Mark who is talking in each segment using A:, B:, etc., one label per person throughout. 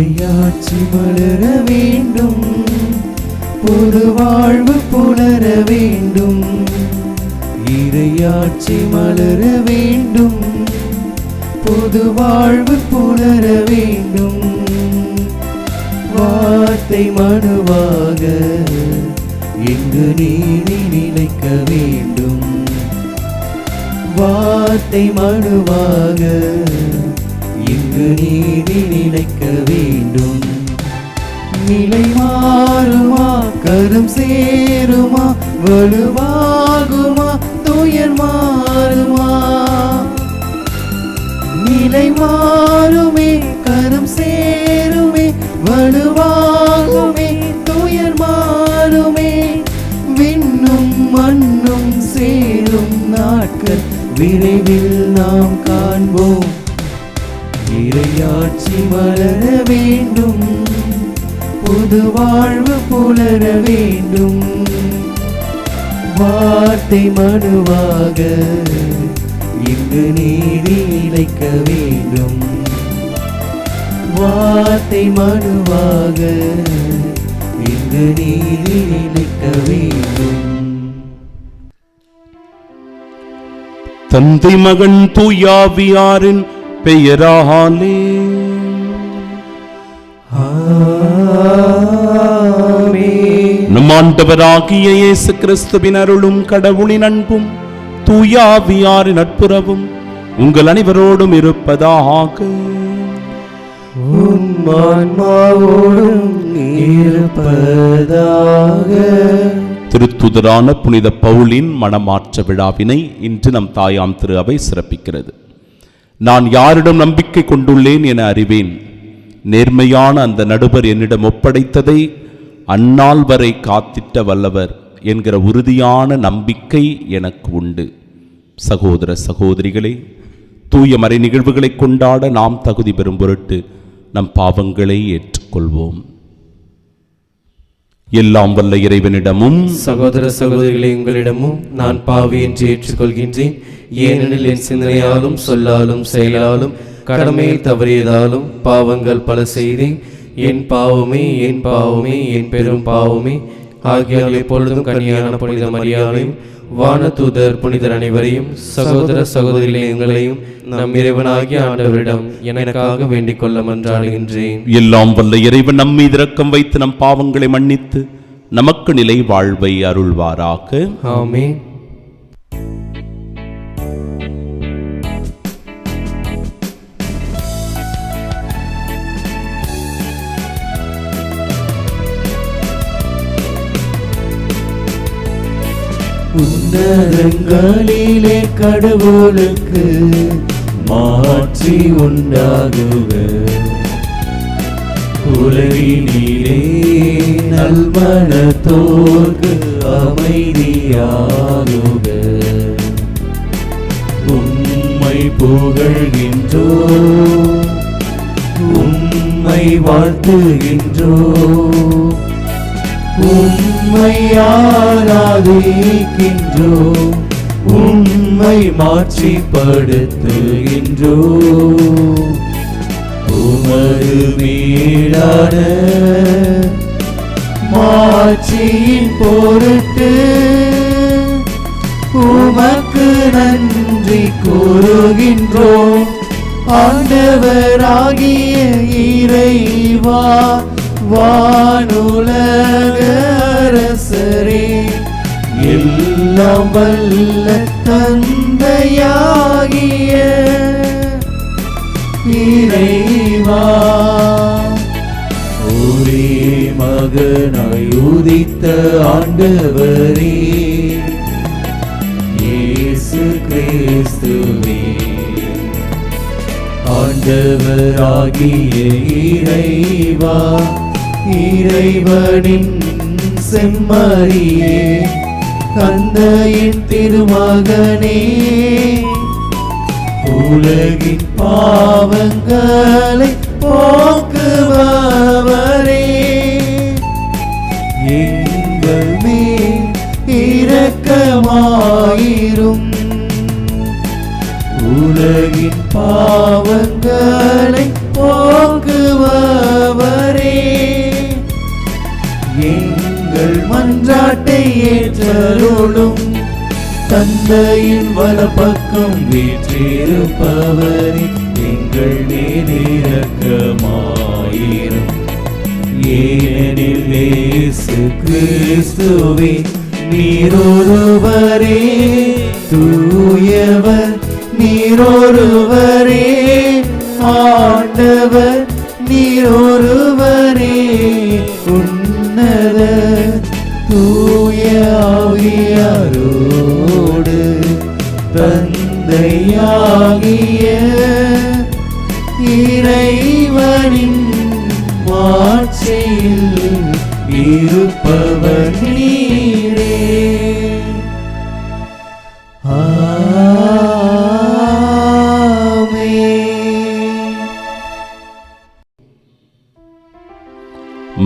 A: இறையாட்சி மலர வேண்டும், புது வாழ்வு புலர வேண்டும். இறையாட்சி மலர வேண்டும், புது வாழ்வு புலர வேண்டும். வார்த்தை மனுவாக இங்கு நீதி நிலைக்க வேண்டும். வார்த்தை மனுவாக இங்கு நீதி நிலைக்க வேண்டும். நிலை மாறுமா, கரும் சேருமா, வலுவாகுமா, துயர் மாறுமா? நிலை மாறுமே, கரும் சேருமே, வலுவாகுமே, துயர் மாறுமே. விண்ணும் மண்ணும் சேரும் நாட்கள் விரைவில் நாம் காண்போம். இறையாட்சி மலர வேண்டும், புது வாழ்வு புலர வேண்டும். வார்த்தை மனுவாக இங்கு நீதி நிலைக்க வேண்டும். வார்த்தை மனுவாக இங்கு நீதி நிலைக்க வேண்டும்.
B: தந்தை மகன் தூயாவியாரின் பெயராலே நம் ஆண்டவராகிய இயேசு கிறிஸ்துவின் அருளும் கடவுளின் அன்பும் தூயாவியாரின் நட்புறவும் உங்கள் அனைவரோடும் இருப்பதாக. திருத்துதரான புனித பவுலின் மனமாற்ற விழாவினை இன்று நம் தாயாம் திரு அவை சிறப்பிக்கிறது. நான் யாரிடம் நம்பிக்கை கொண்டுள்ளேன் என அறிவேன். நேர்மையான அந்த நடுவர் என்னிடம் ஒப்படைத்ததை அந்நாள் வரை காத்திட்ட வல்லவர் என்கிற உறுதியான நம்பிக்கை எனக்கு உண்டு. சகோதர சகோதரிகளே, தூய மறை நிகழ்வுகளை கொண்டாட நாம் தகுதி பெறும் பொருட்டு நம் பாவங்களை ஏற்றுக்கொள்வோம். எல்லாம் வல்ல இறைவனிடமும்
A: சகோதர சகோதரிகளை உங்களிடமும் நான் பாவி என்று ஏற்றுக்கொள்கின்றேன். ஏனெனில் என் சிந்தனையாலும் சொல்லாலும் செயலாலும் கடமையில் தவறியதாலும் பாவங்கள் பல செய்தேன். என் பாவமே, என் பாவமே, என் பெரும் பாவமே. ஆகியால் எப்பொழுதும் கன்னியான புனித மரியாதையும் வானதூதர் புனிதர் அனைவரையும் சகோதர சகோதரிகளை எங்களையும் நம் இறைவனாகிய ஆண்டவரிடம் எனக்காக வேண்டிக் கொள்ள மன்றாடுகின்றேன்.
B: எல்லாம் வல்ல இறைவன் நம் மீது இரக்கம் வைத்து நம் பாவங்களை மன்னித்து நமக்கு நிலை வாழ்வை அருள்வாராக.
A: ஆமென். உன்னதங்களிலே கடவுளுக்கு மாற்றி உண்டாகுக. உலகினிலே நல்மனத்தோர்க்கு அமைதியாகுக. உம்மை புகழ்கின்றோ, உம்மை வாழ்த்துகின்றோ, உம்மை ஆராதிக்கின்றோ, உம்மை மாட்சிப்படுத்துகின்றோ. உமது மேலான மாட்சியின் பொருட்டு உமக்கு நன்றி கூறுகின்றோம். ஆண்டவராகிய இறைவா, வானுலக அரசரே, எல்லாம் வல்ல தந்தையாகிய இறைவா, ஒரே மகனாய் உதித்த ஆண்டவரே இயேசு கிறிஸ்துவே, ஆண்டவராகிய இறைவா, இறைவனின் செம்மறியே, தந்தையின் திருமகனே, உலகின் பாவங்களை போக்குபவரே, எங்கள் மேல் இரக்கமாயிரும். உலகின் பாவங்களை போக்குபவரே, அருளும் தந்தையின் வலப்பக்கம் வீற்றிருப்பவரே எங்கள் மேல் இரக்கமாயிரும். ஏனெனில் இயேசு கிறிஸ்துவே நீரொருவரே தூயவர், நீரொருவரே ஆண்டவர், நீரொருவரே உன்னத தூய ஆவியாரோடு தந்தையாகிய இறைவனின் மாட்சியில் இருப்பவர் நீரே.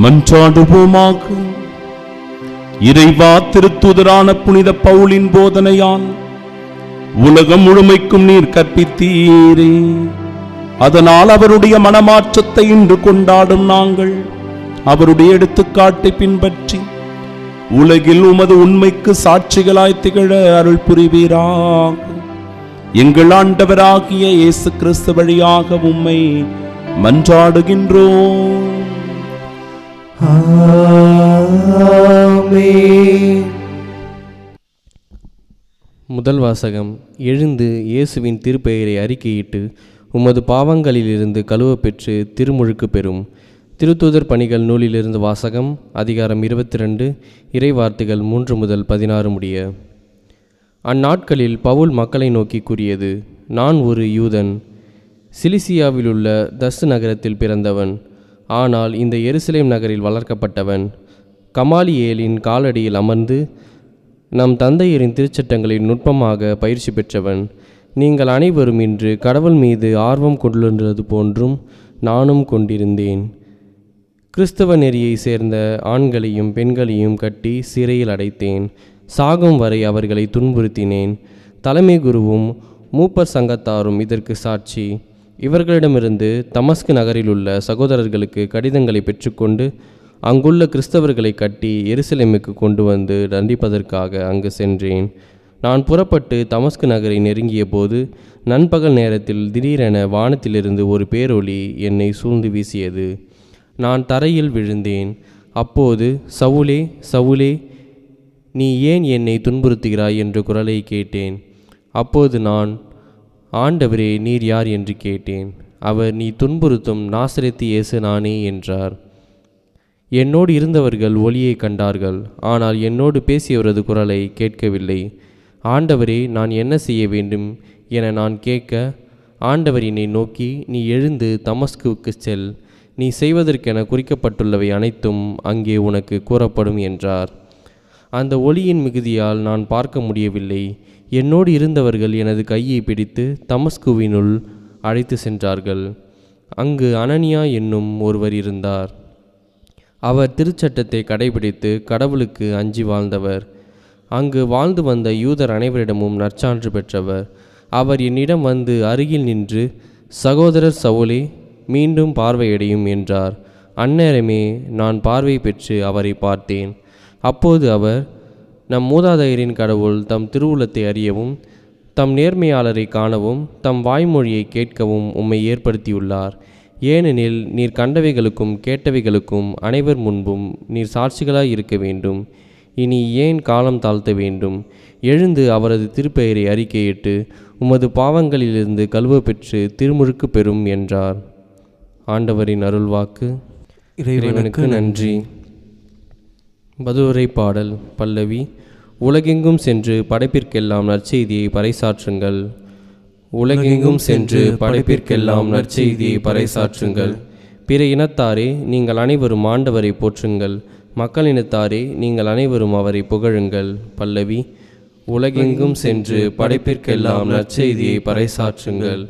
B: மன்றாடுவோமாக. இறைவா, திருத்தூதரான புனித பவுலின் போதனையால் உலகம் முழுமைக்கும் நீர் கற்பித்தீரே. அதனால் அவருடைய மனமாற்றத்தை இன்று கொண்டாடும் நாங்கள் அவருடைய எடுத்துக்காட்டை பின்பற்றி உலகில் உமது உண்மைக்கு சாட்சிகளாய் திகழ அருள் புரிவீராக. எங்கள் ஆண்டவராகிய இயேசு கிறிஸ்து வழியாக உம்மை மன்றாடுகின்றோம்.
A: முதல் வாசகம். எழுந்து இயேசுவின் திருப்பெயரை அறிக்கையிட்டு உமது பாவங்களிலிருந்து கழுவ பெற்று திருமுழுக்கு பெறும். திருத்தூதர் பணிகள் நூலிலிருந்து வாசகம். அதிகாரம் 22, இறைவார்த்தைகள் 3 முதல் 16 முடிய. அந்நாட்களில் பவுல் மக்களை நோக்கி கூறியது: நான் ஒரு யூதன், சிலிசியாவிலுள்ள தர்சு நகரத்தில் பிறந்தவன். ஆனால் இந்த எருசலேம் நகரில் வளர்க்கப்பட்டவன். கமாலியேலின் காலடியில் அமர்ந்து நம் தந்தையரின் திருச்சட்டங்களை நுட்பமாக பயிற்சி பெற்றவன். நீங்கள் அனைவரும் இன்று கடவுள் மீது ஆர்வம் கொண்டுள்ளது போன்றும் நானும் கொண்டிருந்தேன். கிறிஸ்தவ நெறியை சேர்ந்த ஆண்களையும் பெண்களையும் கட்டி சிறையில் அடைத்தேன். சாகும் வரை அவர்களை துன்புறுத்தினேன். தலைமை குருவும் மூப்பர் சங்கத்தாரும் இதற்கு சாட்சி. இவர்களிடமிருந்து தமஸ்கு நகரில் உள்ள சகோதரர்களுக்கு கடிதங்களை பெற்றுக்கொண்டு அங்குள்ள கிறிஸ்தவர்களை கட்டி எருசலேமுக்கு கொண்டு வந்து தண்டிப்பதற்காக அங்கு சென்றேன். நான் புறப்பட்டு தமஸ்கு நகரை நெருங்கிய போது நண்பகல் நேரத்தில் திடீரென வானத்திலிருந்து ஒரு பேரொளி என்னை சூழ்ந்து வீசியது. நான் தரையில் விழுந்தேன். அப்போது, சவுலே, சவுலே, நீ ஏன் என்னை துன்புறுத்துகிறாய் என்ற குரலை கேட்டேன். அப்போது நான், ஆண்டவரே, நீர் யார் என்று கேட்டேன். அவர், நீ துன்புறுத்தும் நாசரேத்து இயேசு நானே என்றார். என்னோடு இருந்தவர்கள் ஒளியை கண்டார்கள், ஆனால் என்னோடு பேசியவரது குரலை கேட்கவில்லை. ஆண்டவரே, நான் என்ன செய்ய வேண்டும் என நான் கேட்க, ஆண்டவர் என்னை நோக்கி, நீ எழுந்து தமஸ்குவுக்கு செல். நீ செய்வதற்கென குறிக்கப்பட்டுள்ளவை அனைத்தும் அங்கே உனக்கு கூறப்படும் என்றார். அந்த ஒளியின் மிகுதியால் நான் பார்க்க முடியவில்லை. என்னோடு இருந்தவர்கள் எனது கையை பிடித்து தமஸ்குவினுள் அழைத்து சென்றார்கள். அங்கு அனனியா என்னும் ஒருவர் இருந்தார். அவர் திருச்சட்டத்தை கடைபிடித்து கடவுளுக்கு அஞ்சி வாழ்ந்தவர். அங்கு வாழ்ந்து வந்த யூதர் அனைவரிடமும் நற்சான்று பெற்றவர். அவர் என்னிடம் வந்து அருகில் நின்று, சகோதரர் சவுலே, மீண்டும் பார்வையடையும் என்றார். அந்நேரமே நான் பார்வை பெற்று அவரை பார்த்தேன். அப்போது அவர், நம் மூதாதையரின் கடவுள் தம் திருவுளத்தை அறியவும் தம் நேர்மையாளரை காணவும் தம் வாய்மொழியை கேட்கவும் உம்மை ஏற்படுத்தியுள்ளார். ஏனெனில் நீர் கண்டவைகளுக்கும் கேட்டவைகளுக்கும் அனைவர் முன்பும் நீர் சாட்சிகளாய் இருக்க வேண்டும். இனி ஏன் காலம் தாழ்த்த வேண்டும்? எழுந்து அவரது திருப்பெயரை அறிக்கையிட்டு உமது பாவங்களிலிருந்து கழுவ பெற்று திருமுழுக்கு பெறும் என்றார். ஆண்டவரின் அருள்வாக்கு. இறைவனுக்கு நன்றி. பதிலுரை பாடல். பல்லவி. உலகெங்கும் சென்று படைப்பிற்கெல்லாம் நற்செய்தியை பறைசாற்றுங்கள். உலகெங்கும் சென்று படைப்பிற்கெல்லாம் நற்செய்தியை பறைசாற்றுங்கள். பிற இனத்தாரே, நீங்கள் அனைவரும் ஆண்டவரை போற்றுங்கள். மக்களினத்தாரே, நீங்கள் அனைவரும் அவரை புகழுங்கள். பல்லவி. உலகெங்கும் சென்று படைப்பிற்கெல்லாம் நற்செய்தியை பறைசாற்றுங்கள்.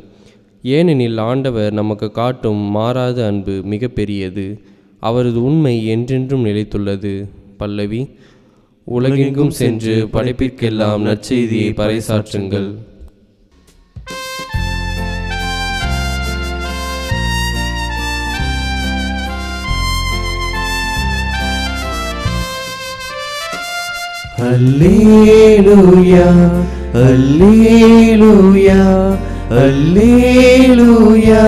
A: ஏனெனில் ஆண்டவர் நமக்கு காட்டும் மாறாத அன்பு மிக பெரியது. அவரது உண்மை என்றென்றும் நிலைத்துள்ளது. பல்லவி. உலகெங்கும் சென்று படைப்பிற்கெல்லாம் நற்செய்தியை பறைசாற்றுங்கள். அல்லேலூயா அல்லேலூயா அல்லேலூயா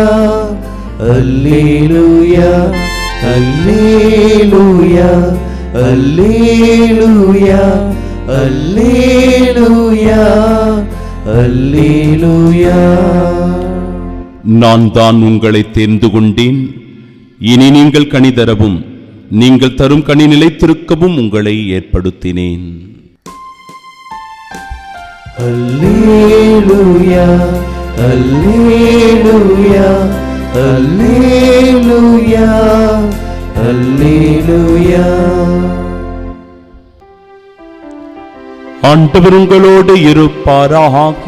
A: அல்லேலூயா அல்லேலூயா அல்லேலூயா அல்லேலூயா அல்லேலூயா.
B: நான் தான் உங்களை தேர்ந்து கொண்டேன், இனி நீங்கள் கனி தரவும் நீங்கள் தரும் கனி நிலைத்திருக்கவும் உங்களை ஏற்படுத்தினேன்.
A: அல்லேலூயா அல்லேலூயா அல்லேலூயா அல்லேலூயா.
B: ஆண்டவர் உங்களோடு இருப்பாராக.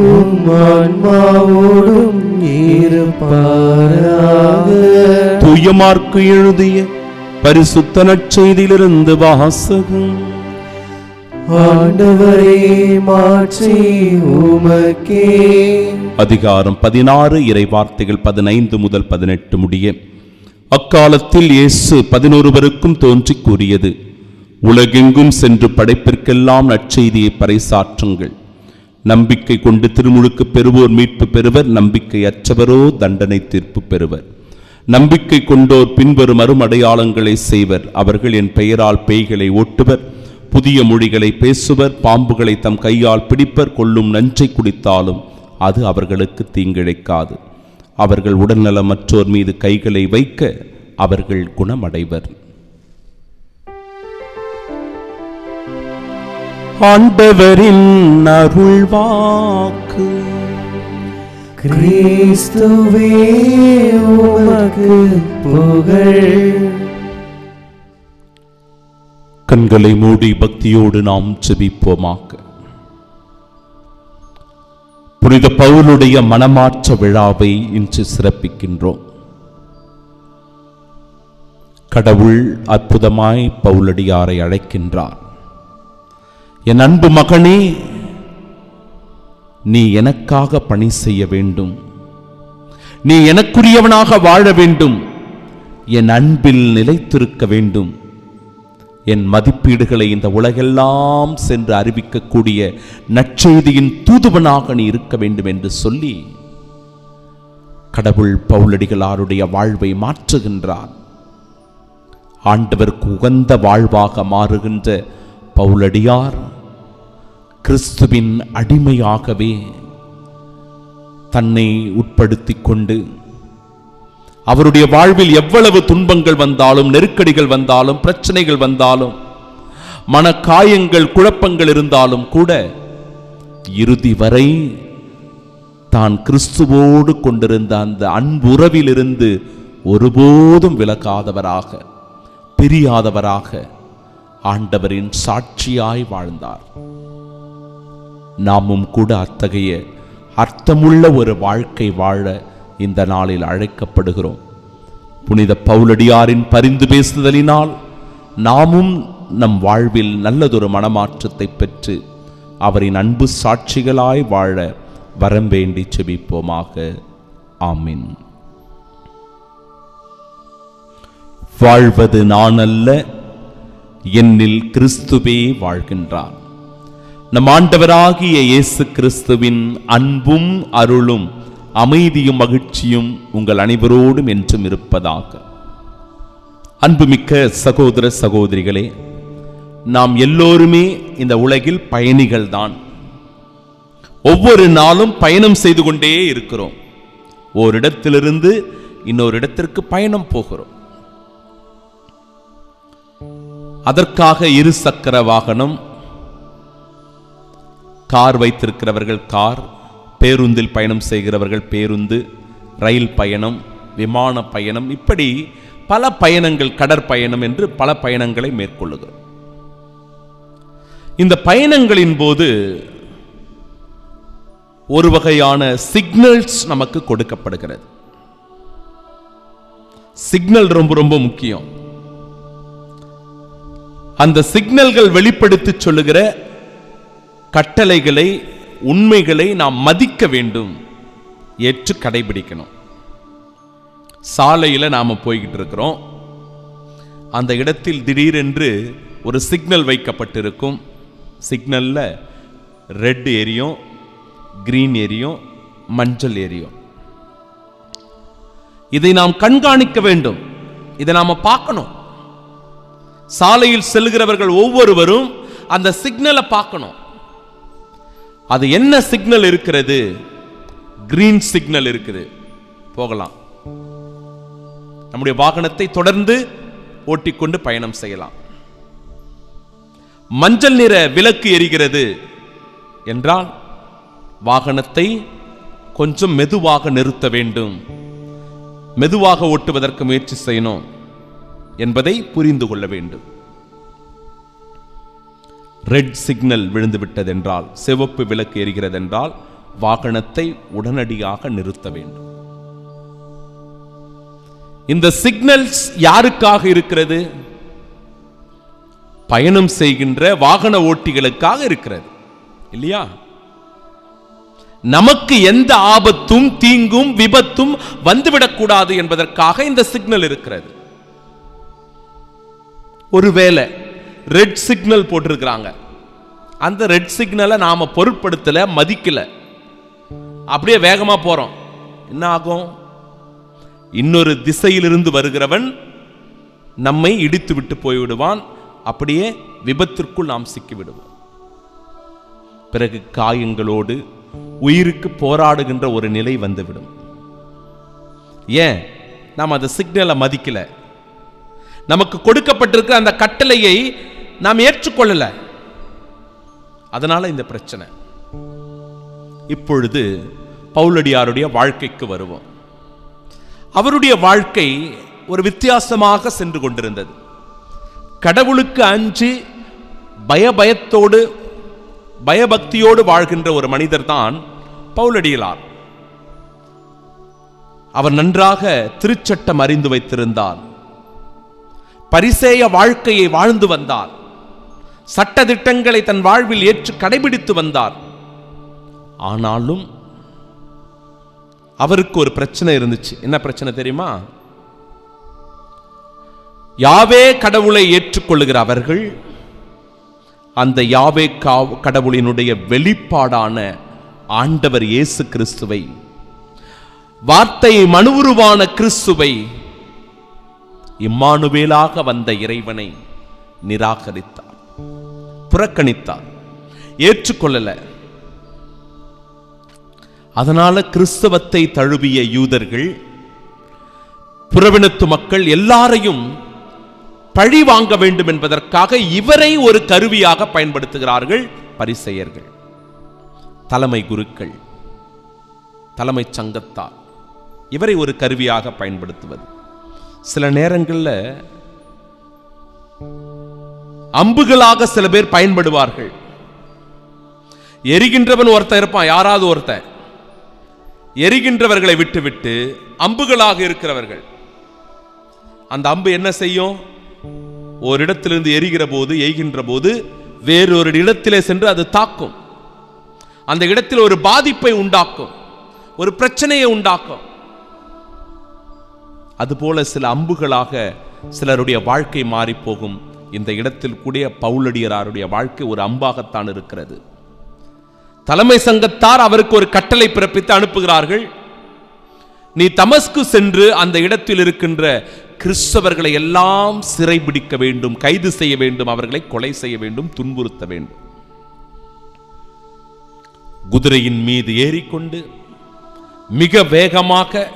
A: உம் ஆன்மாவோடும் இருப்பாராக.
B: தூய மார்க்கு எழுதிய பரிசுத்த நற்செய்தியிலிருந்து வாசகம்.
A: ஆண்டவரே, மாட்சி உமக்கே.
B: அதிகாரம் 16, இறை வார்த்தைகள் 15 முதல் 18 முடிய. அக்காலத்தில் இயேசு 11 தோன்றி கூறியது: உலகெங்கும் சென்று படைப்பிற்கெல்லாம் நற்செய்தியை பறைசாற்றுங்கள். நம்பிக்கை கொண்டு திருமுழுக்கு பெறுவோர் மீட்பு பெறுவர், நம்பிக்கை அற்றவரோ தண்டனை தீர்ப்பு பெறுவர். நம்பிக்கை கொண்டோர் பின்வரும் அருமடையாளங்களை செய்வர். அவர்கள் என் பெயரால் பேய்களை ஓட்டுவர், புதிய மொழிகளை பேசுவர், பாம்புகளை தம் கையால் பிடிப்பர், கொல்லும் நஞ்சை குடித்தாலும் அது அவர்களுக்கு தீங்கிழைக்காது. அவர்கள் உடல்நலமற்றோர் மீது கைகளை வைக்க அவர்கள் குணமடைவர். ஆண்டவரின் அருள்வாக்கு.
A: கிறிஸ்துவே உமக்கு புகழ்.
B: கண்களை மூடி பக்தியோடு நாம் ஜெபிப்போமாக. புனித பவுலுடைய மனமாற்ற விழாவை இன்று சிறப்பிக்கின்றோம். கடவுள் அற்புதமாய் பவுலடியாரை அழைக்கின்றார். என் அன்பு மகனே, நீ எனக்காக பணி செய்ய வேண்டும், நீ எனக்குரியவனாக வாழ வேண்டும், என் அன்பில் நிலைத்திருக்க வேண்டும், என் மதிப்பீடுகளை இந்த உலகெல்லாம் சென்று அறிவிக்கக்கூடிய நற்செய்தியின் தூதுவனாக நீ இருக்க வேண்டும் என்று சொல்லி கடவுள் பவுலடிகளாருடைய வாழ்வை மாற்றுகின்றார். ஆண்டவருக்கு உகந்த வாழ்வாக மாறுகின்ற பவுலடியார் கிறிஸ்துவின் அடிமையாகவே தன்னை உட்படுத்திக் கொண்டு அவருடைய வாழ்வில் எவ்வளவு துன்பங்கள் வந்தாலும், நெருக்கடிகள் வந்தாலும், பிரச்சனைகள் வந்தாலும், மனக்காயங்கள் குழப்பங்கள் இருந்தாலும் கூட இறுதி வரை தான் கிறிஸ்துவோடு கொண்டிருந்த அந்த அன்புறவிலிருந்து ஒருபோதும் விலகாதவராக, பிரியாதவராக ஆண்டவரின் சாட்சியாய் வாழ்ந்தார். நாமும் கூட அத்தகைய அர்த்தமுள்ள ஒரு வாழ்க்கை வாழ இந்த நாளில் அழைக்கப்படுகிறோம். புனித பவுலடியாரின் பரிந்து பேசுதலினால் நாமும் நம் வாழ்வில் நல்லதொரு மனமாற்றத்தை பெற்று அவரின் அன்பு சாட்சிகளாய் வாழ வரம் வேண்டி செபிப்போமாக. ஆமீன். வாழ்வது நான் அல்ல, என்னில் கிறிஸ்துவே வாழ்கின்றார். நம் ஆண்டவராகிய இயேசு கிறிஸ்துவின் அன்பும் அருளும் அமைதியும் மகிழ்ச்சியும் உங்கள் அனைவரோடும் என்றும் இருப்பதாக. அன்புமிக்க சகோதர சகோதரிகளே, நாம் எல்லோருமே இந்த உலகில் பயணிகள் தான். ஒவ்வொரு நாளும் பயணம் செய்து கொண்டே இருக்கிறோம். ஓரிடத்திலிருந்து இன்னொரு இடத்திற்கு பயணம் போகிறோம். அதற்காக இரு சக்கர வாகனம், கார் வைத்திருக்கிறவர்கள் கார், பேருந்தில் பயணம் செய்கிறவர்கள் பேருந்து, ரயில் பயணம், விமான பயணம், இப்படி பல பயணங்கள், கடற்பயணம் என்று பல பயணங்களை மேற்கொள்ளுகிறோம். இந்த பயணங்களின் போது ஒரு வகையான சிக்னல்ஸ் நமக்கு கொடுக்கப்படுகிறது. சிக்னல் ரொம்ப ரொம்ப முக்கியம். அந்த சிக்னல்கள் வெளிப்படுத்தி சொல்லுகிற கட்டளைகளை, உண்மைகளை நாம் மதிக்க வேண்டும், ஏற்று கடைபிடிக்கணும். சாலையில் நாம போய்கிட்டு இருக்கிறோம். அந்த இடத்தில் திடீரென்று ஒரு சிக்னல் வைக்கப்பட்டிருக்கும். சிக்னல்ல ரெட் எரியும், கிரீன் எரியும், மஞ்சள் எரியும். இதை நாம் கண்காணிக்க வேண்டும். இதை நாம பார்க்கணும். சாலையில் செல்கிறவர்கள் ஒவ்வொருவரும் அந்த சிக்னலை பார்க்கணும். அது என்ன சிக்னல் இருக்கிறது? கிரீன் சிக்னல் இருக்குது, போகலாம். நம்முடைய வாகனத்தை தொடர்ந்து ஓட்டிக்கொண்டு பயணம் செய்யலாம். மஞ்சள் நிற விளக்கு எரிகிறது என்றால் வாகனத்தை கொஞ்சம் மெதுவாக நிறுத்த வேண்டும், மெதுவாக ஓட்டுவதற்கு முயற்சி செய்யணும் என்பதை புரிந்து கொள்ள வேண்டும். ரெட் சிக்னல் விழுந்து விட்டதென்றால், சிவப்பு விளக்கு எரிகிறது என்றால் வாகனத்தை உடனடியாக நிறுத்த வேண்டும். இந்த சிக்னல்ஸ் யாருக்காக இருக்கிறது? பயணம் செய்கின்ற வாகன ஓட்டிகளுக்காக இருக்கிறது, இல்லையா? நமக்கு எந்த ஆபத்தும் தீங்கும் விபத்தும் வந்துவிடக்கூடாது என்பதற்காக இந்த சிக்னல் இருக்கிறது. ஒருவேளை ரெட் சிக்னல் போட்டிருக்கிறாங்க, அந்த ரெட் சிக்னலை நாம பொருட்படுத்தல, மதிக்கல, அப்படியே வேகமா போறோம், என்ன ஆகும்? இன்னொரு திசையிலிருந்து வருகிறவன் நம்மை இடித்து விட்டு போய்விடுவான். அப்படியே விபத்திற்குள் நாம் சிக்கிவிடுவோம். பிறகு காயங்களோடு உயிருக்கு போராடுகின்ற ஒரு நிலை வந்துவிடும். ஏன்? நாம் அந்த சிக்னலை மதிக்கல, நமக்கு கொடுக்கப்பட்டிருக்கிற அந்த கட்டளையை நாம் ஏற்றுக்கொள்ளல. அதனால இந்த பிரச்சனை. இப்பொழுது பவுலடியாருடைய வாழ்க்கைக்கு வருவோம். அவருடைய வாழ்க்கை ஒரு வித்தியாசமாக சென்று கொண்டிருந்தது. கடவுளுக்கு அஞ்சி பயபக்தியோடு வாழ்கின்ற ஒரு மனிதர் தான் பவுலடியார். அவர் நன்றாக திருச்சட்டம் அறிந்து வைத்திருந்தார், பரிசேய வாழ்க்கையை வாழ்ந்து வந்தார், சட்ட திட்டங்களை தன் வாழ்வில் ஏற்று கடைபிடித்து வந்தார். ஆனாலும் அவருக்கு ஒரு பிரச்சனை இருந்துச்சு. என்ன பிரச்சனை தெரியுமா? யாவே கடவுளை ஏற்றுக்கொள்ளுகிற அவர்கள் அந்த யாவே கடவுளினுடைய வெளிப்பாடான ஆண்டவர் இயேசு கிறிஸ்துவை, வார்த்தை மனுவுருவான கிறிஸ்துவை, இம்மானுவேலாக வந்த இறைவனை நிராகரித்தார், புறக்கணித்தார், ஏற்றுக்கொள்ளல. அதனால கிறிஸ்தவத்தை தழுவிய யூதர்கள், புறவினத்து மக்கள் எல்லாரையும் பழி வாங்க வேண்டும் என்பதற்காக இவரை ஒரு கருவியாக பயன்படுத்துகிறார்கள். பரிசேயர்கள், தலைமை குருக்கள், தலைமை சங்கத்தார் இவரை ஒரு கருவியாக பயன்படுத்துவது. சில நேரங்களில் அம்புகளாக சில பேர் பயன்படுவார்கள். எரிகின்றவன் ஒருத்தன் இருப்பான், யாராவது ஒருத்தன். எரிகின்றவர்களை விட்டுவிட்டு அம்புகளாக இருக்கிறவர்கள், அந்த அம்பு என்ன செய்யும்? ஒரு இடத்திலிருந்து எய்கின்ற போது வேறொரு இடத்திலே சென்று அது தாக்கும். அந்த இடத்தில் ஒரு பாதிப்பை உண்டாக்கும், ஒரு பிரச்சனையை உண்டாக்கும். அதுபோல சில அம்புகளாக சிலருடைய வாழ்க்கை மாறி போகும். இந்த இடத்தில் கூடிய பவுலடியாருடைய வாழ்க்கை ஒரு அம்பாகத்தான் இருக்கிறது. தலைமை சங்கத்தார் அவருக்கு ஒரு கட்டளை பிறப்பித்து அனுப்புகிறார்கள். நீ தமஸ்கு சென்று அந்த இடத்தில் இருக்கின்ற கிறிஸ்தவர்களை எல்லாம் சிறைபிடிக்க வேண்டும், கைது செய்ய வேண்டும், அவர்களை கொலை செய்ய வேண்டும், துன்புறுத்த வேண்டும். குதிரையின் மீது ஏறிக்கொண்டு மிக வேகமாக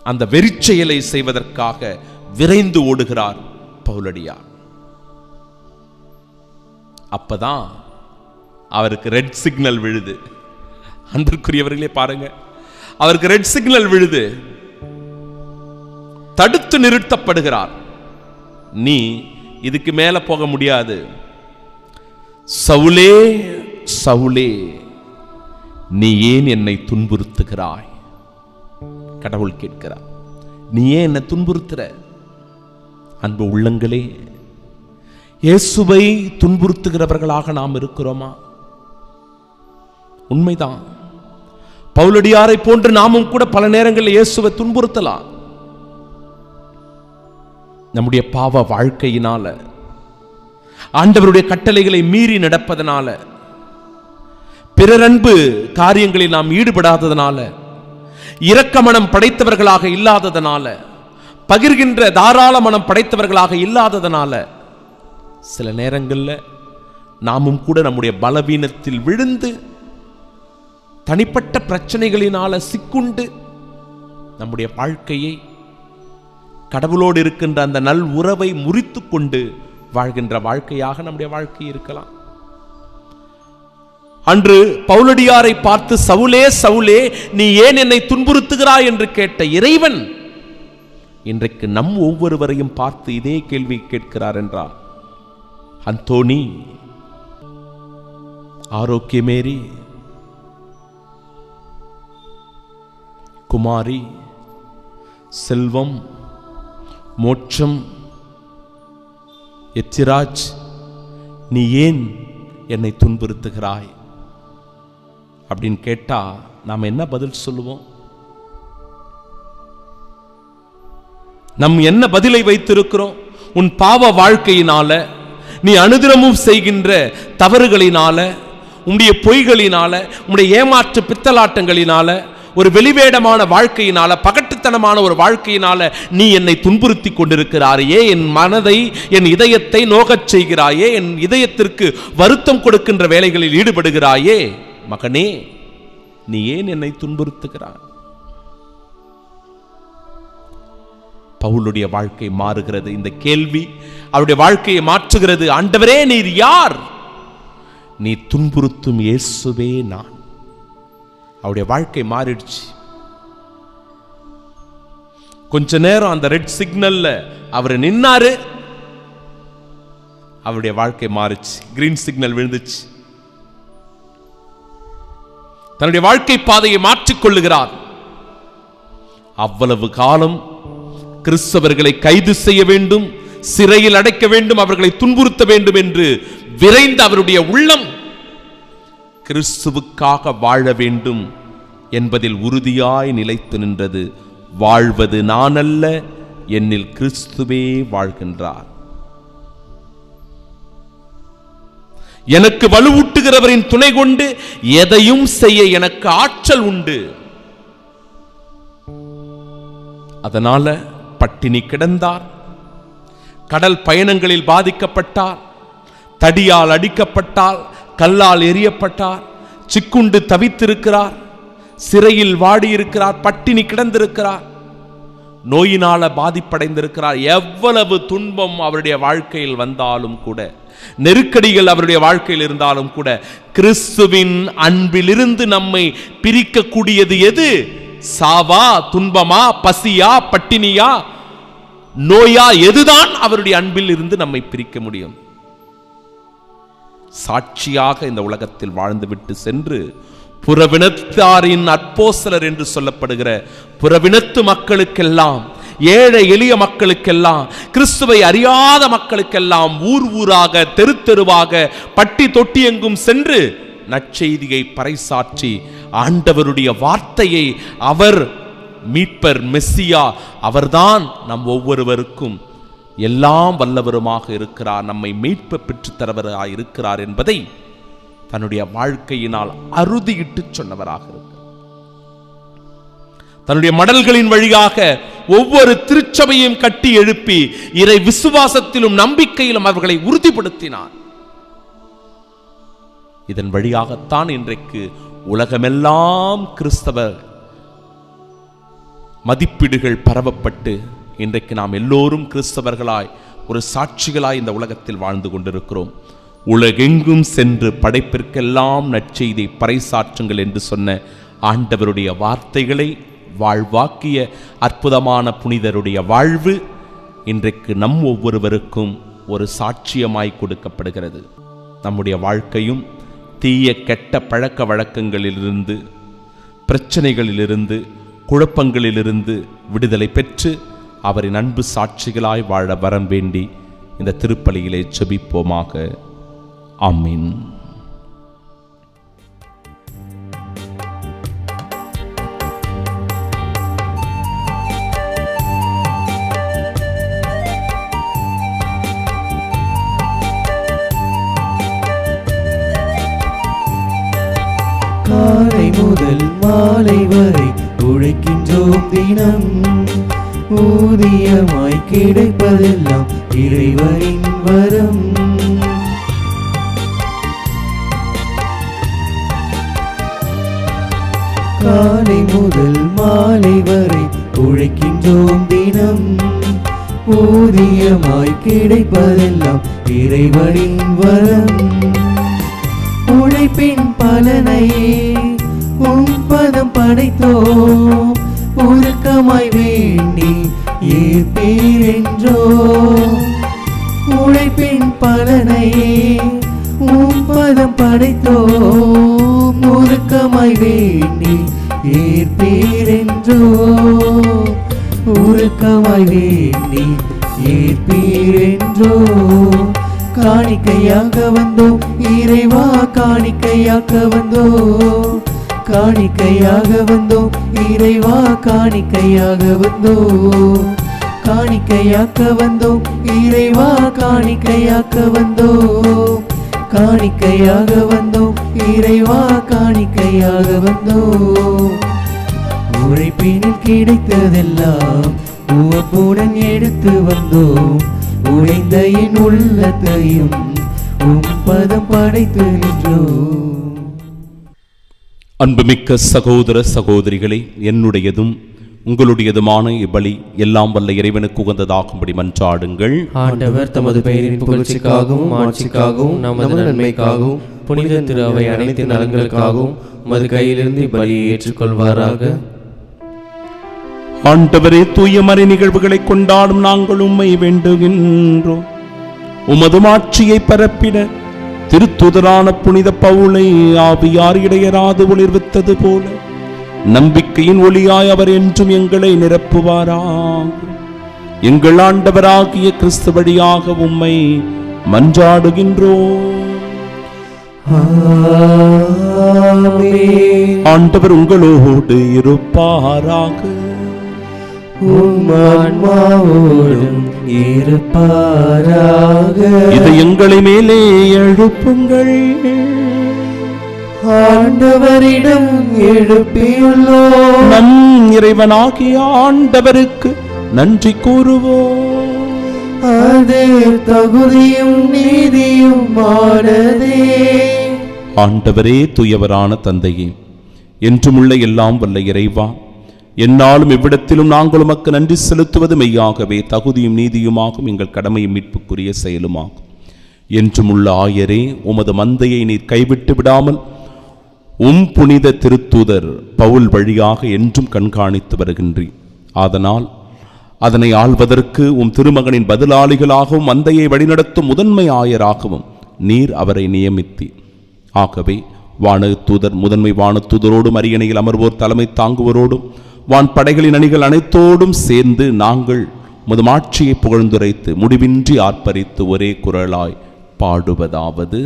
B: அந்த வெறிச்செயலை செய்வதற்காக விரைந்து ஓடுகிறார் பவுலடியார். அப்பதான் அவருக்கு ரெட் சிக்னல் விழுது. அன்பிற்குரியவர்களே பாருங்க, அவருக்கு ரெட் சிக்னல் விழுது. தடுத்து நிறுத்தப்படுகிறார். நீ இதுக்கு மேல போக முடியாது. சவுலே சவுலே, நீ ஏன் என்னை துன்புறுத்துகிறாய்? கடவுள் கேட்கிறார், நீ ஏன் என்னை துன்புறுத்துற? அன்பு உள்ளங்களே, இயேசுவை துன்புறுத்துகிறவர்களாக நாம் இருக்கிறோமா? உண்மைதான். பவுலடியாரை போன்று நாமும் கூட பல நேரங்களில் இயேசுவை துன்புறுத்தலாம். நம்முடைய பாவ வாழ்க்கையினால, ஆண்டவருடைய கட்டளைகளை மீறி நடப்பதனால, பிறரன்பு காரியங்களில் நாம் ஈடுபடாததனால, இரக்க மனம் படைத்தவர்களாக இல்லாததனால, பகிர்கின்ற தாராள மனம் படைத்தவர்களாக இல்லாததனால சில நேரங்களில் நாமும் கூட நம்முடைய பலவீனத்தில் விழுந்து தனிப்பட்ட பிரச்சனைகளினால சிக்குண்டு நம்முடைய வாழ்க்கையை, கடவுளோடு இருக்கின்ற அந்த நல் உறவை முறித்து கொண்டு வாழ்கின்ற வாழ்க்கையாக நம்முடைய வாழ்க்கை இருக்கலாம். அன்று பவுலடியாரை பார்த்து, சவுலே சவுலே நீ ஏன் என்னை துன்புறுத்துகிறாய் என்று கேட்ட இறைவன் இன்றைக்கு நம் ஒவ்வொருவரையும் பார்த்து இதே கேள்வி கேட்கிறார் என்றார். அந்தோணி, ஆரோக்கியமேரி, குமாரி, செல்வம், மோட்சம், எத்திராஜ், நீ ஏன் என்னை துன்புறுத்துகிறாய் அப்படின்னு கேட்டா நாம் என்ன பதில் சொல்லுவோம்? நம் என்ன பதிலை வைத்திருக்கிறோம்? உன் பாவ வாழ்க்கையினால, நீ அனுதினமும் செய்கின்ற தவறுகளினால, உன்னுடைய பொய்களினால, உன்னுடைய ஏமாற்று பித்தலாட்டங்களினால, ஒரு வெளிவேடமான வாழ்க்கையினால, பகட்டுத்தனமான ஒரு வாழ்க்கையினால நீ என்னை துன்புறுத்தி கொண்டிருக்கிறாயே, என் மனதை, என் இதயத்தை நோகச் செய்கிறாயே, என் இதயத்திற்கு வருத்தம் கொடுக்கின்ற வேலைகளில் ஈடுபடுகிறாயே, மகனே நீ ஏன் என்னை துன்புறுத்துகிறாய்? பவுலுடைய வாழ்க்கை மாறுகிறது. இந்த கேள்வி அவருடைய வாழ்க்கையை மாற்றுகிறது. ஆண்டவரே நீர் யார்? நீ துன்புறுத்தும் இயேசுவே நான். அவருடைய வாழ்க்கை மாறிடுச்சு. கொஞ்ச நேரம் அந்த ரெட் சிக்னல்ல அவர் நின்னாரு, அவருடைய வாழ்க்கை மாறிச்சு. கிரீன் சிக்னல் விழுந்துச்சு. தன்னுடைய வாழ்க்கை பாதையை மாற்றிக்கொள்ளுகிறார். அவ்வளவு காலம் கிறிஸ்தவர்களை கைது செய்ய வேண்டும், சிறையில் அடைக்க வேண்டும், அவர்களை துன்புறுத்த வேண்டும் என்று விரைந்த அவருடைய உள்ளம் கிறிஸ்துவுக்காக வாழ வேண்டும் என்பதில் உறுதியாய் நிலைத்து நின்றது. வாழ்வது நான் அல்ல, என்னில் கிறிஸ்துவே வாழ்கின்றார். எனக்கு வலுவூட்டுகிறவரின் துணை கொண்டு எதையும் செய்ய எனக்கு ஆற்றல் உண்டு. அதனால பட்டினி கிடந்தார், கடல் பயணங்களில் பாதிக்கப்பட்டார், தடியால் அடிக்கப்பட்டார், கல்லால் எரியப்பட்டார், சிக்குண்டு தவித்திருக்கிறார், சிறையில் வாடியிருக்கிறார், பட்டினி கிடந்திருக்கிறார், நோயினால பாதிப்படைந்திருக்கிறார். எவ்வளவு துன்பம் அவருடைய வாழ்க்கையில் வந்தாலும் கூட, நெருக்கடிகள் அவருடைய வாழ்க்கையில் இருந்தாலும் கூட, கிறிஸ்துவின் அன்பிலிருந்து நம்மை பிரிக்கக்கூடியது எது? சாவா, துன்பமா, பசியா, பட்டினியா, நோயா? எதுதான் அவருடைய அன்பில் இருந்து நம்மை பிரிக்க முடியும்? சாட்சியாக இந்த உலகத்தில் வாழ்ந்துவிட்டு சென்று புறவினத்தாரின் அப்போஸ்தலர் என்று சொல்லப்படுகிற புறவினத்து மக்களுக்கெல்லாம், ஏழை எளிய மக்களுக்கெல்லாம், கிறிஸ்துவை அறியாத மக்களுக்கெல்லாம் ஊர் ஊராக, தெரு தெருவாக, பட்டி தொட்டி எங்கும் சென்று நற்செய்தியை பறைசாற்றி ஆண்டவருடைய வார்த்தையை, அவர் மீட்பர், மெஸ்ஸியா, அவர்தான் நம் ஒவ்வொருவருக்கும் எல்லாம் வல்லவருமாக இருக்கிறார், நம்மை மீட்பு பெற்றுத்தரவராக இருக்கிறார் என்பதை தன்னுடைய வாழ்க்கையினால் அறுதியிட்டு சொன்னவராக இருக்கிறார். தன்னுடைய மடல்களின் வழியாக ஒவ்வொரு திருச்சபையும் கட்டி எழுப்பி இறை விசுவாசத்திலும் நம்பிக்கையிலும் அவர்களை உறுதிப்படுத்தினார். இதன் வழியாகத்தான் இன்றைக்கு உலகமெல்லாம் கிறிஸ்தவ மதிப்பீடுகள் பரவப்பட்டு இன்றைக்கு நாம் எல்லோரும் கிறிஸ்தவர்களாய், ஒரு சாட்சிகளாய் இந்த உலகத்தில் வாழ்ந்து கொண்டிருக்கிறோம். உலகெங்கும் சென்று படைப்பிற்கெல்லாம் நற்செய்தி பறைசாற்றுங்கள் என்று சொன்ன ஆண்டவருடைய வார்த்தைகளை வாழ்வாக்கிய அற்புதமான புனிதருடைய வாழ்வு இன்றைக்கு நம் ஒவ்வொருவருக்கும் ஒரு சாட்சியமாய் கொடுக்கப்படுகிறது. நம்முடைய வாழ்க்கையும் தீய கெட்ட பழக்க வழக்கங்களிலிருந்து, பிரச்சனைகளிலிருந்து, குழப்பங்களிலிருந்து விடுதலை பெற்று அவரின் அன்பு சாட்சிகளாய் வாழ வரம் வேண்டி இந்த திருப்பலியிலே ஜெபிப்போமாக. ஆமீன்.
A: முதல் மாலை வரை உழைக்கின்றோம் தினம், ஊதியமாய் கிடைப்பதெல்லாம் இறைவனின் வரம். காலை முதல் மாலை வரை உழைக்கின்றோம் தினம், ஊதியமாய் கிடைப்பதெல்லாம் இறைவனின் வரம். உழைப்பின் பலனையே உம் பதம் படைத்தோம், உருக்கமாய் வேண்டி ஏற்பீரென்றோ. உழைப்பின் பலனையே உம் பதம் படைத்தோம், உருக்கமாய் வேண்டி ஏற்பீரென்றோ. உருக்கமாய் வேண்டி ஏற்பீரென்றோ. காணிக்கையாக வந்தோம் இறைவா, காணிக்கையாக வந்தோம், காணிக்கையாக வந்தோம் இறைவா, காணிக்கையாக வந்தோம், காணிக்கையாக்க வந்தோம் இறைவா, காணிக்கையாக்க வந்தோம், காணிக்கையாக வந்தோம் இறைவா, காணிக்கையாக வந்தோம். உழைப்பினில் கிடைத்ததெல்லாம் உவப்புடன் எடுத்து வந்தோம், உழைந்த என் உள்ளத்தையும் உம் பதம் படைத்து நின்றோம்.
B: அன்புமிக்க சகோதர சகோதரிகளே, என்னுடையதும் உங்களுடையதுமான இப்பலி எல்லாம் வல்ல இறைவனுக்கு உகந்ததாகும்படி மன்றாடுங்கள்.
A: ஆண்டவர் தமது பெயரின் புகழ்ச்சிக்காகவும் ஆட்சிக்காகவும் நமது நன்மைக்காகவும் புனித திரு அவை அனைத்து நலன்களுக்காகவும் உமது கையிலிருந்து இப்பலியை ஏற்றுக்கொள்வாராக.
B: ஆண்டவரே, தூய மறை நிகழ்வுகளை கொண்டாடும் நாங்கள் உம்மை வேண்டுகின்றோம். உமது மாட்சியை பரப்பிட திருத்துதரான புனித பவுலை ஆவியார் இடையராது ஒளிர்வித்தது போல நம்பிக்கையின் ஒளியாய் அவர் என்றும் எங்களை நிரப்புவாராக. எங்கள் ஆண்டவராகிய கிறிஸ்து வழியாக உம்மை மன்றாடுகின்றோம். ஆண்டவர் உங்களோடு இருப்பாராக. இதை எங்களை மேலே எழுப்புங்கள்.
A: ஆண்டவரிடம் எழுப்பியுள்ளோம்.
B: நம் இறைவனாகிய ஆண்டவருக்கு நன்றி கூறுவோம்.
A: அது தகுதியும் நீதியுமானதே.
B: ஆண்டவரே, தூயவரான தந்தையே, என்றுமுள்ள எல்லாம் வல்ல இறைவா, என்னாலும் இவ்விடத்திலும் நாங்கள் உமக்கு நன்றி செலுத்துவது மெய்யாகவே தகுதியும் நீதியுமாகும், எங்கள் கடமையும் மீட்புக்குரிய செயலுமாகும். என்றுமுள்ள ஆயரே, உமது மந்தையை நீர் கைவிட்டு விடாமல் புனித திருத்தூதர் பவுல் வழியாக என்றும் கண்காணித்து வருகின்றீர். அதனால் அதனை ஆள்வதற்கு திருமகனின் பதிலாளிகளாகவும் மந்தையை வழிநடத்தும் முதன்மை ஆயராகவும் நீர் அவரை நியமித்தீர். ஆகவே வானதூதர் முதன்மை வானதூதரோடும் அரியணையில் அமர்வோர் தலைமை தாங்குவோரோடும் வான் படைகளின் அணிகள் அனைத்தோடும் சேர்ந்து நாங்கள் உமது மாட்சியை புகழ்ந்துரைத்து முடிவின்றி ஆர்ப்பரித்து ஒரே குரலாய் பாடுவதாவது: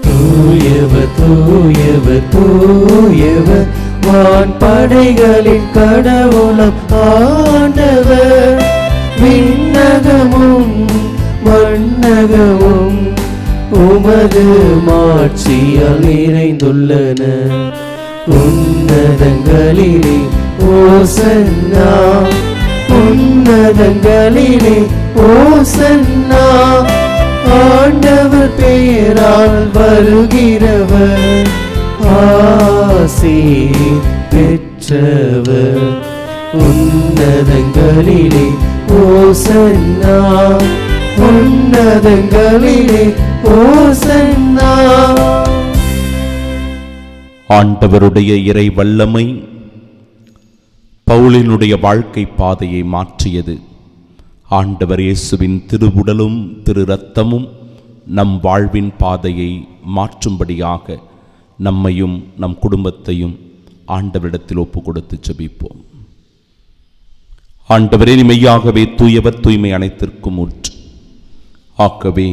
A: தூயவர் தூயவர் தூயவர் வான் படைகளின் கடவுளம் ஆண்டவர். விண்ணகமும் மண்ணகமும் உமது மாட்சியால் நிறைந்துள்ளன. உன்னதங்களிலே ஓசன்னா, உன்னதங்களிலே ஓசன்னா. ஆண்டவர் பெயரால் வருகிறவர் ஆசி பெற்றவர். உன்னதங்களிலே ஓசன்னா, உன்னதங்களிலே ஓசன்னா.
B: ஆண்டவருடைய இறை வல்லமை பவுலினுடைய வாழ்க்கை பாதையை மாற்றியது. ஆண்டவர் இயேசுவின் திருவுடலும் திரு இரத்தமும் நம் வாழ்வின் பாதையை மாற்றும்படியாக நம்மையும் நம் குடும்பத்தையும் ஆண்டவரிடத்தில் ஒப்பு கொடுத்து ஜெபிப்போம். ஆண்டவரே, மெய்யாகவே தூயவர், தூய்மை அனைத்திற்கும் ஊற்று. ஆகவே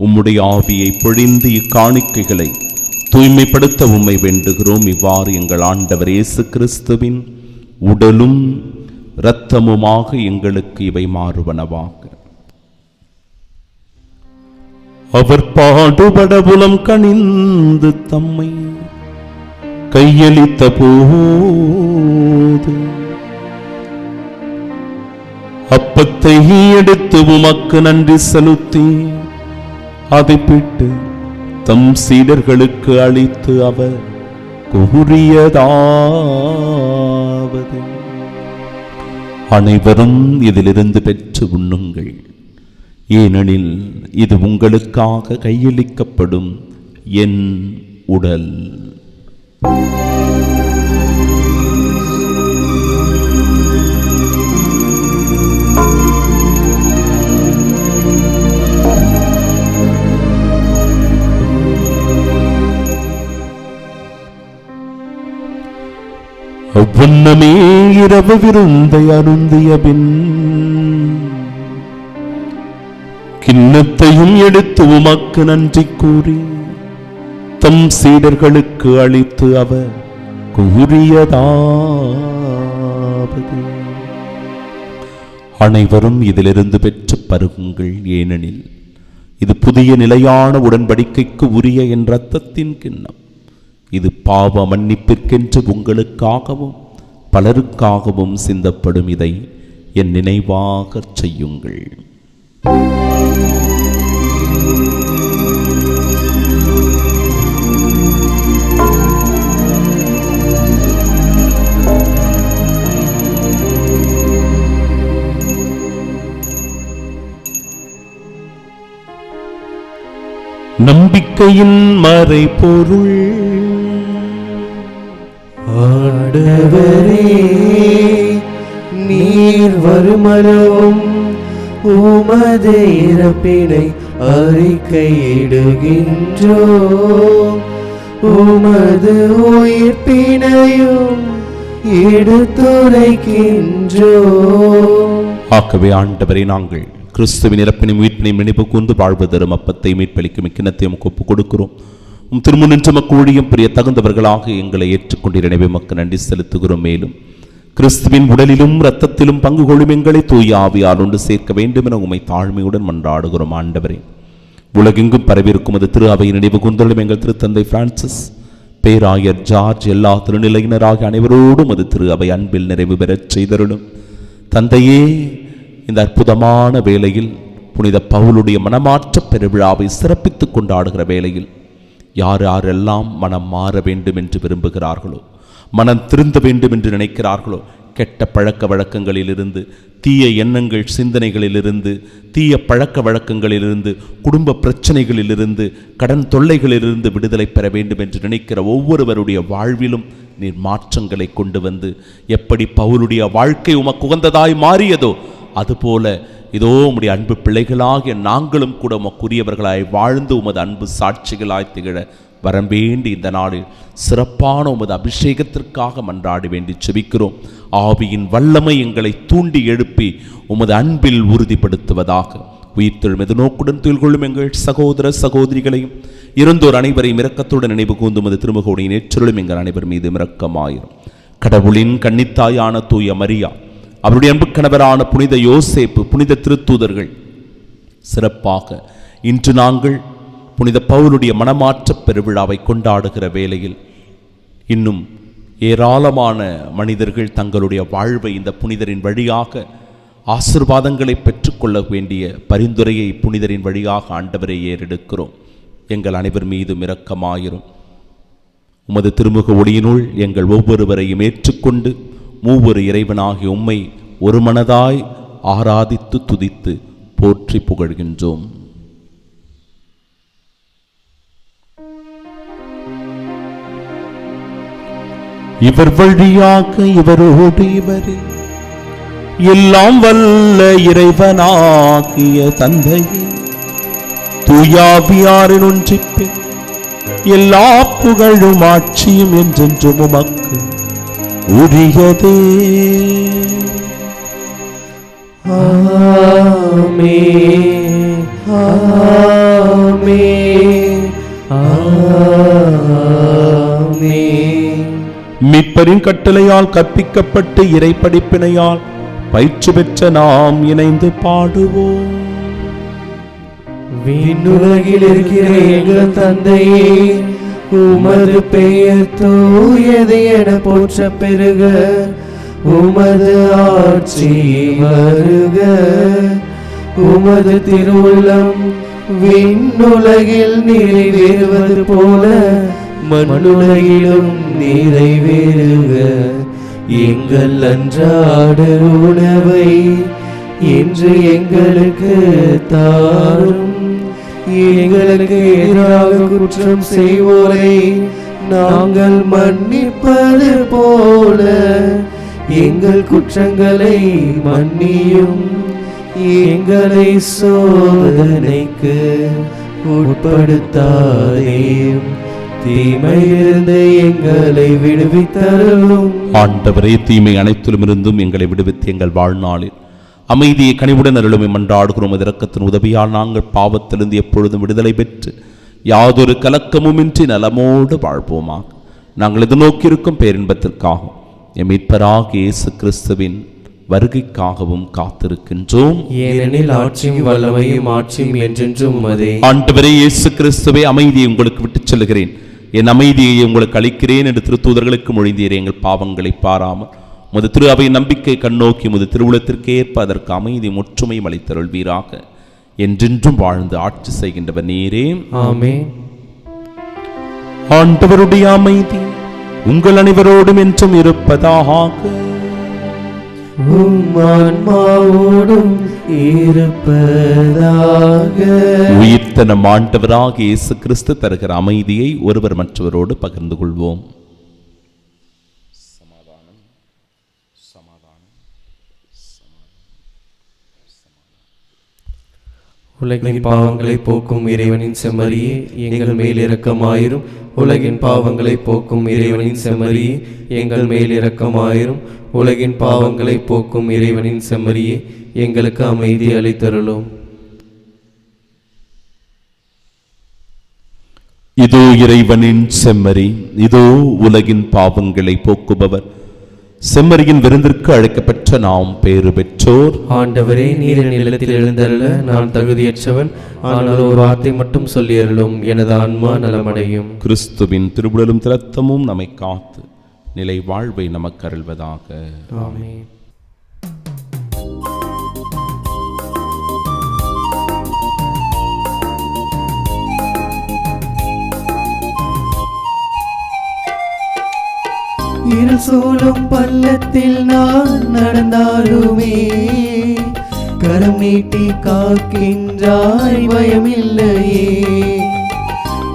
B: உம்முடைய ஆவியை பொழிந்து இக்காணிக்கைகளை தூய்மைப்படுத்த உம்மை வேண்டுகிறோம். இவ்வாறு எங்கள் ஆண்டவர் இயேசு கிறிஸ்துவின் உடலும் இரத்தமுமாக எங்களுக்கு இவை மாறுவனவாக. அவர் பாடுபட புலம் கனிந்து தம்மை கையளித்த போது அப்பத்தை எடுத்து உமக்கு நன்றி செலுத்தி அதை பிட்டு தம் சீடர்களுக்கு அளித்து அவர் கூறியதாவது: அனைவரும் இதிலிருந்து பெற்று உண்ணுங்கள், ஏனெனில் இது உங்களுக்காக கையளிக்கப்படும் என் உடல். அவ்வண்ணமே இரவு விருந்தை அருந்திய பின் கிண்ணத்தையும் எடுத்து உமக்கு நன்றி கூறி தம் சீடர்களுக்கு அளித்து அவர் கூறியதாவது: அனைவரும் இதிலிருந்து பெற்று பருகுங்கள், ஏனெனில் இது புதிய நிலையான உடன்படிக்கைக்கு உரிய என் இரத்தத்தின் கிண்ணம். இது பாவ மன்னிப்பிற்கென்று உங்களுக்காகவும் பலருக்காகவும் சிந்தப்படும். இதை என் நினைவாக செய்யுங்கள். நம்பிக்கையின் மறைபொருள்.
A: ஆண்டவரே, நீர் வருமளவும் உமது இறப்பினை அறிக்கையிடுகின்றோம், உமது உயிர்ப்பினையும் எடுத்துரைக்கின்றோம்.
B: ஆகவே ஆண்டவரே, நாங்கள் கிறிஸ்துவின் இறப்பினை மீட்பினை நினைவு கூர்ந்து வாழ்வு தரும் அப்பத்தை மீட்பளிக்கும் இக்கிண்ணத்தையும் ஒப்புக் கொடுக்கிறோம். திருமுன்னின்று மக்கு ஊழியம் புரிய தகுந்தவர்களாக எங்களை ஏற்றுக்கொண்டு எனவே மக்கு நன்றி செலுத்துகிறோம். மேலும் கிறிஸ்துவின் உடலிலும் இரத்தத்திலும் பங்கு கொள்ளும் எங்களை தூய ஆவியால் ஒன்று சேர்க்க வேண்டும் என உம்மை தாழ்மையுடன் மன்றாடுகிறோம். ஆண்டவரே, உலகெங்கும் பரவியிருக்கும் அது திரு அவையை நினைவு கூர்ந்துள்ள எங்கள் திருத்தந்தை பிரான்சிஸ், பேராயர் ஜார்ஜ், எல்லா திருநிலையினராகிய அனைவரோடும் அது திரு அவை அன்பில் நிறைவு பெறச் செய்தருளும். தந்தையே, இந்த அற்புதமான வேளையில் புனித பவுலுடைய மனமாற்ற பெருவிழாவை சிறப்பித்துக் கொண்டாடுகிற வேளையில் யார் யாரெல்லாம் மனம் மாற வேண்டும் என்று விரும்புகிறார்களோ, மனம் திருந்த வேண்டும் என்று நினைக்கிறார்களோ, கெட்ட பழக்க வழக்கங்களிலிருந்து, தீய எண்ணங்கள் சிந்தனைகளிலிருந்து, தீய பழக்க வழக்கங்களிலிருந்து, குடும்ப பிரச்சனைகளிலிருந்து, கடன் தொல்லைகளிலிருந்து விடுதலை பெற வேண்டும் என்று நினைக்கிற ஒவ்வொருவருடைய வாழ்விலும் நீர் மாற்றங்களை கொண்டு வந்து, எப்படி பவுலுடைய வாழ்க்கை உமக்கு உகந்ததாய் மாறியதோ அதுபோல இதோ உம்முடைய அன்பு பிள்ளைகளாகிய நாங்களும் கூட உமக்குரியவர்களாய் வாழ்ந்து உமது அன்பு சாட்சிகளாய் திகழ வரம்பேண்டி இந்த நாளில் சிறப்பான உமது அபிஷேகத்திற்காக மன்றாடி வேண்டி செபிக்கிறோம். ஆவியின் வல்லமை எங்களை தூண்டி எழுப்பி உமது அன்பில் உறுதிப்படுத்துவதாக. உயிர்த்தெழும் எது நோக்குடன் துயில் கொள்ளும் எங்கள் சகோதர சகோதரிகளையும் இருந்தோர் அனைவரையும் இரக்கத்துடன் நினைவு கூர்ந்து உமது திருமுகவுடைய நேற்றலும் எங்கள் அனைவர் மீது இரக்கமாயிரும். கடவுளின் கன்னித்தாயான தூய மரியா, அவருடைய அன்பு கணவரான புனித யோசேப்பு, புனித திருத்தூதர்கள், சிறப்பாக இன்று நாங்கள் புனித பவுலுடைய மனமாற்ற பெருவிழாவை கொண்டாடுகிற வேளையில் இன்னும் ஏராளமான மனிதர்கள் தங்களுடைய வாழ்வை இந்த புனிதரின் வழியாக ஆசீர்வாதங்களை பெற்றுக்கொள்ள வேண்டிய பரிந்துரையை புனிதரின் வழியாக ஆண்டவரை ஏறெடுக்கிறோம். எங்கள் அனைவர் மீதும் இரக்கமாயிரும். உமது திருமுக ஒளியினுள் எங்கள் ஒவ்வொருவரையும் ஏற்றுக்கொண்டு மூவொரு இறைவனாகிய உம்மை ஒரு மனதாய் ஆராதித்து துதித்து போற்றி புகழ்கின்றோம். இவர் வழியாக இவரோடு இவரே எல்லாம் வல்ல இறைவனாகிய தந்தையே, தூயாவியாரின் ஒன்றிப்பில் எல்லா புகழும் ஆட்சியும் என்றென்றும் உமக்கு உரியதே.
A: ஆமென், ஆமென், ஆமென்.
B: மீட்பரின் கட்டளையால் கற்பிக்கப்பட்டு இறை படிப்பினையால் பயிற்சி பெற்ற நாம் இணைந்து பாடுவோம்.
A: விண்ணுலகில் இருக்கிற எங்கள் தந்தையே, உமது பெயர் தூயது என போற்ற பெருக, உமது ஆட்சி வருக, உமது திருவுள்ளம் விண்ணுலகில் நிறைவேறுவது போல மண்ணுலகிலும் நிறைவேறுக. எங்கள் அன்றாட உணவை இன்று எங்களுக்கு தாரும். எங்களுக்கு எதிராக குற்றம் செய்வோரை நாங்கள் மன்னிப்பது போல எங்கள் குற்றங்களை மன்னியும். எங்களை சோதனைக்கு உட்படுத்தாதேயும், தீமையிலிருந்து எங்களை விடுவித்தருளும்.
B: ஆண்டவரே, தீமை அனைத்திலும் இருந்தும் எங்களை விடுவித்து எங்கள் வாழ்நாளில் அமைதியை கனிவுடன் அருளுமை மன்றாடுகிறோம். இரக்கத்தின் உதவியால் நாங்கள் பாவத்திலிருந்து எப்பொழுதும் விடுதலை பெற்று யாதொரு கலக்கமுமின்றி நலமோடு வாழ்வோமாக. நாங்கள் எதிர்நோக்கியிருக்கும் பேரின்பத்திற்காகவும் எம் மீட்பராகிய இயேசு கிறிஸ்துவின் வருகைக்காகவும் காத்திருக்கின்றோம்.
A: ஏனெனில் ஆட்சியும் வல்லமையும் ஆட்சியும் என்றென்றும் உமதே.
B: ஆண்டவரே இயேசு கிறிஸ்துவே, அமைதியை உங்களுக்கு விட்டுச் செல்கிறேன், என் அமைதியை உங்களுக்கு அளிக்கிறேன் என்று திருத்தூதர்களுக்கு மொழிந்தீரே. எங்கள் பாவங்களை பாராமல் முது திரு அவை நம்பிக்கை கண்ணோக்கி முது திருவுளத்திற்கு ஏற்ப அதற்கு அமைதி முற்றுமையும் அளித்தருள்வீராக. என்றென்றும் வாழ்ந்து ஆட்சி செய்கின்றவர் நீரே.
A: ஆமென்.
B: ஆண்டவருடைய அமைதி உங்கள் அனைவரோடும் என்றும் இருப்பதாக.
A: ஆன்மாவோடும் இருப்பதாக.
B: உயிர்த்த நம் ஆண்டவராக இயேசு கிறிஸ்து தருகிற அமைதியை ஒருவர் மற்றவரோடு பகிர்ந்து கொள்வோம்.
A: உலகின் பாவங்களை போக்கும் இறைவனின் செம்மறியே, எங்கள் மேல் இரக்கமாயிரும். உலகின் பாவங்களை போக்கும் இறைவனின் செம்மறியே, எங்கள் மேல் இரக்கமாயிரும். உலகின் பாவங்களை போக்கும் இறைவனின் செம்மறியே, எங்களுக்கு அமைதி அளித்தருளும்.
B: இதோ இறைவனின் செம்மறி, இதோ உலகின் பாவங்களை போக்குபவர். செம்மறியின் விருந்திற்கு அழைக்கப்பட்ட நாம் பேறு பெற்றோர்.
A: ஆண்டவரே, நீர் என் இல்லத்தில் எழுந்தருள நான் தகுதியற்றவன், ஆனால் ஒரு வார்த்தை மட்டும் சொல்லி அருளும், எனது ஆன்மா நலமடையும்.
B: கிறிஸ்துவின் திருவுடலும் இரத்தமும் நம்மை காத்து நிலை வாழ்வை நமக்கு அருள்வதாக.
A: ஆமென். இருள் சூழும் பள்ளத்தில் நான் நடந்தாலுமே, கரம் நீட்டி காக்கின்றாய் பயமில்லையே.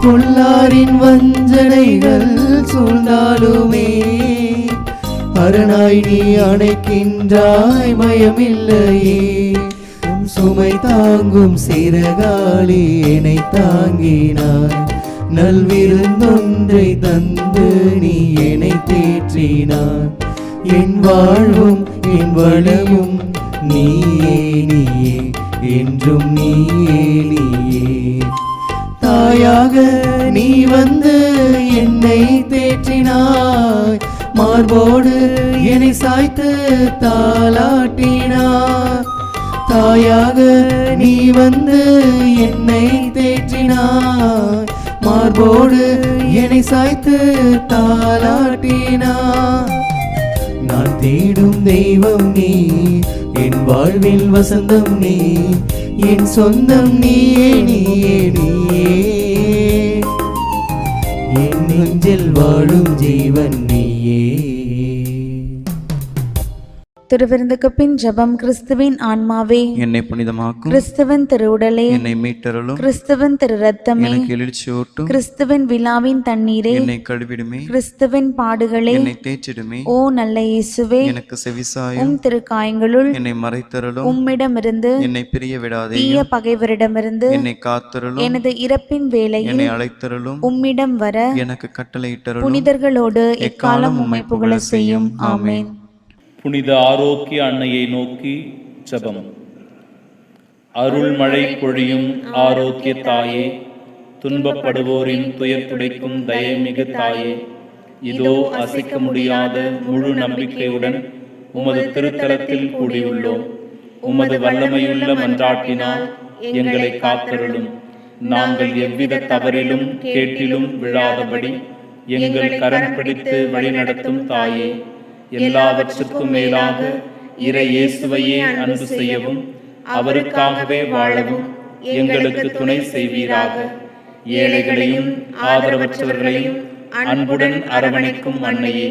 A: பொல்லாரின் வஞ்சனைகள் சூழ்ந்தாலுமே, அரணாய் நீ அணைக்கின்றாய் பயமில்லையே. சுமை தாங்கும் சிறகாலி என்னை தாங்கினாய், நல்விருந்தொன்றை தந்து நீ என்னை தேற்றினாய். என் வாழ்வும் என் வளமும் நீயே நீயே, என்றும் நீயே நீயே. தாயாக நீ வந்து என்னை தேற்றினாய், மார்போடு என்னை சாய்த்து தாலாட்டினாய். தாயாக நீ வந்து என்னை தேற்றினாய், மார்போடு என்னை சாய்த்து தாலாட்டினாய். நான் தேடும் தெய்வம் நீ, என் வாழ்வில் வசந்தம் நீ, என் சொந்தம் நீயே நீயே நீயே. என் நெஞ்சில் வாழும் ஜீவன் நீயே.
C: திருவிருந்துக்கு பின் ஜெபம். கிறிஸ்துவின் ஆன்மாவே
D: என்னை புனிதமாக்கும்,
C: கிறிஸ்துவின் திருவுடலே
D: என்னை மீட்டருளும்,
C: கிறிஸ்துவின் திரு ரத்தமே
D: எனக்கு எழுச்சியூட்டும்,
C: கிறிஸ்துவின் விழாவின் தண்ணீரே
D: என்னை கழுவிடுமே,
C: கிறிஸ்துவின் பாடுகளே
D: என்னை தேய்ச்சிடுமே.
C: ஓ நல்ல இயேசுவே,
D: எனக்கு செவிசாயும்,
C: உம் திருக்காயங்களுள்
D: என்னை மறைத்தருளும்,
C: உம்மிடமிருந்து
D: என்னை பிரிய விடாதே,
C: தீய பகைவரிடமிருந்து
D: என்னை காத்தருளும்,
C: எனது இறப்பின் வேளையில்
D: என்னை அழைத்தருளும்,
C: உம்மிடம் வர
D: எனக்கு கட்டளையிட்டருளும்.
C: புனிதர்களோடு எக்காலம் உம்மை புகழ செய்யும். ஆமென்.
E: புனித ஆரோக்கிய அன்னையை நோக்கி ஜெபம். அருள்மழை பொழியும் ஆரோக்கிய தாயே, துன்பப்படுவோரின் துயர் துடைக்கும் தயமிகு தாயே, இதோ அசைக்க முடியாத முழு நம்பிக்கையுடன் உமது திருத்தலத்தில் கூடியுள்ளோம். உமது வல்லமையுள்ள மன்றாட்டினால் எங்களை காத்தருளும். நாங்கள் எவ்வித தவறிலும் கேட்டிலும் விழாதபடி எங்கள் கரம் பிடித்து வழிநடத்தும் தாயே, எல்லாவற்றுக்கும் மேலாக இறை இயேசுவையே அன்பு செய்யவும் அவருக்காகவே வாழவும் எங்களுக்கு துணை செய்வீராக. ஏழைகளையும் ஆதரவற்றவர்களையும் அன்புடன் அரவணைக்கும் அன்னையே,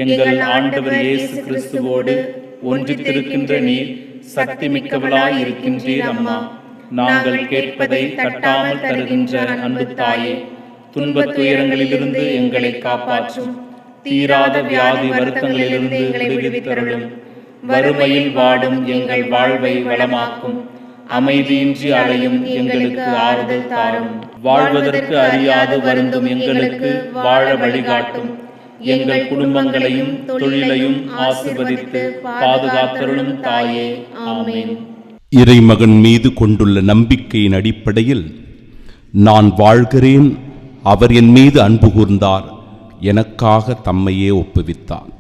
E: எங்கள் ஆண்டவர் இயேசு கிறிஸ்துவோடு ஒன்றித்திருக்கின்ற நீர் சக்தி மிக்கவளாய் இருக்கின்றீர் அம்மா. நாங்கள் கேட்பதை தட்டாமல் தருகின்ற அன்பு தாயே, துன்பத் துயரங்களிலிருந்து எங்களை காப்பாற்றும். தீராத வியாதி வருத்தங்களிலிருந்து எங்களை விடுவித்தருளும். வறுமையில் வாடும் எங்கள் வாழ்வை வளமாக்கும். அமைதியின்றி அலையும் எங்களுக்கு ஆறுதல் தாரும். வாழ்வதற்கு அறியாது வருந்தும் எங்களுக்கு வாழ வழிகாட்டும். எங்கள் குடும்பங்களையும் தொழிலையும் ஆசீர்வதித்து பாதுகாத்தருளும் தாயே. ஆமென்.
B: இறைமகன் மீது கொண்டுள்ள நம்பிக்கையின் அடிப்படையில் நான் வாழ்கிறேன், அவர் என் மீது அன்பு கூர்ந்தார், எனக்காக தம்மையே ஒப்புவித்தார்.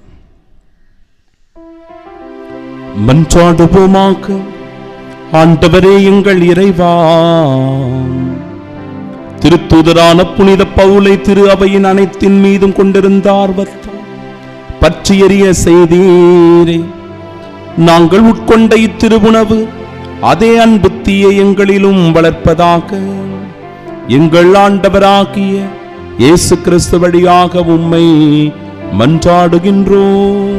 B: மன்றாடுவோமாக. ஆண்டவரே எங்கள் இறைவா, திருத்தூதரான புனித பவுலை திரு அவையின் அனைத்தின் மீதும் கொண்டிருந்த ஆர்வத்தால் பற்றியறிய செய்தீரே. நாங்கள் உட்கொண்ட இத்திருவுணவு அதே அன்பு தீயை எங்களிலும் வளர்ப்பதாக எங்கள் ஆண்டவராகிய இயேசு கிறிஸ்து வழியாக உம்மை மன்றாடுகின்றோம்.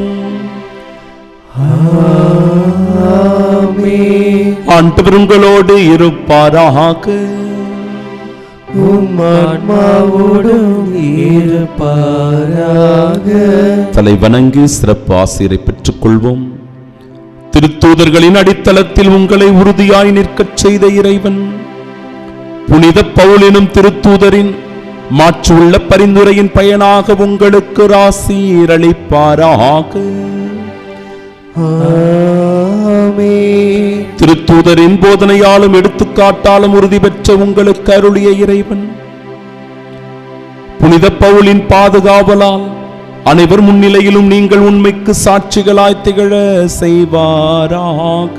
B: ஆண்டவர் உங்களோடு இருப்பாராக.
A: ஆன்மாவோடும் இருப்பாராக.
B: தலை வணங்கி சிறப்பு ஆசிரை பெற்றுக் கொள்வோம். திருத்தூதர்களின் அடித்தளத்தில் உங்களை உறுதியாய் நிற்கச் செய்த இறைவன் புனித பவுல் எனும் திருத்தூதரின் மாற்றுள்ள பரிந்துரையின் பயனாக உங்களுக்கு ஆசீர் அளிப்பாராக. திருத்தூதரின் போதனையாலும் எடுத்துக்காட்டாலும் உறுதி பெற்ற உங்களுக்கு அருளிய இறைவன் புனித பவுலின் பாதுகாவலால் அனைவர் முன்னிலையிலும் நீங்கள் உண்மைக்கு சாட்சிகளாய் திகழ செய்வாராக.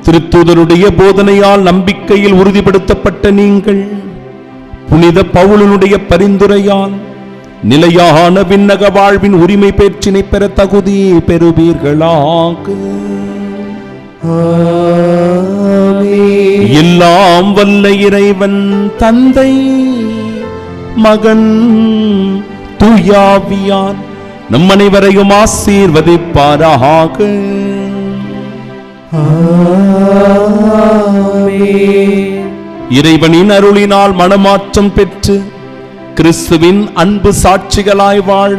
B: திருத்தூதருடைய போதனையால் நம்பிக்கையில் உறுதிப்படுத்தப்பட்ட நீங்கள் புனித பவுலினுடைய பரிந்துரையால் நிலையான விண்ணக வாழ்வின் உரிமை பேற்றினை பெற தகுதி பெறுவீர்களாக. எல்லாம் வல்ல இறைவன் தந்தை, மகன், தூயாவியார் நம் அனைவரையும் ஆசீர்வதிப்பாராக. இறைவனின் அருளினால் மனமாற்றம் பெற்று கிறிஸ்துவின் அன்பு சாட்சிகளாய் வாழ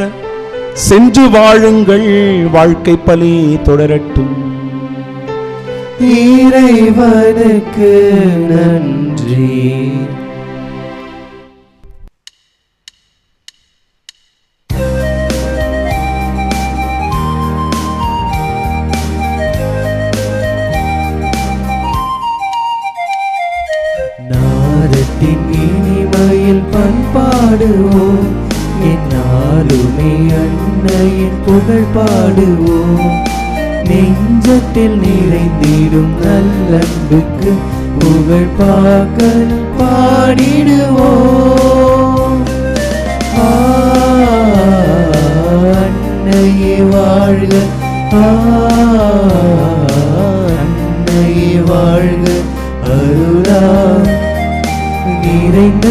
B: சென்று வாழுங்கள். வாழ்க்கை பலி தொடரட்டும்.
A: இறைவனுக்கு நன்றி. நாதத்தின் இனிமையில் பண்பாடுவோம், என்னாலுமே அன்னையின் புகழ் பாடுவோம். நெஞ்சத்தில் நிறைந்திடும் நல்லன்புக்கு புகழ் பாக்கல் பாடிடுவோம். அன்னையே வாழ்க, அன்னையே வாழ்க, அருளா நிறைந்த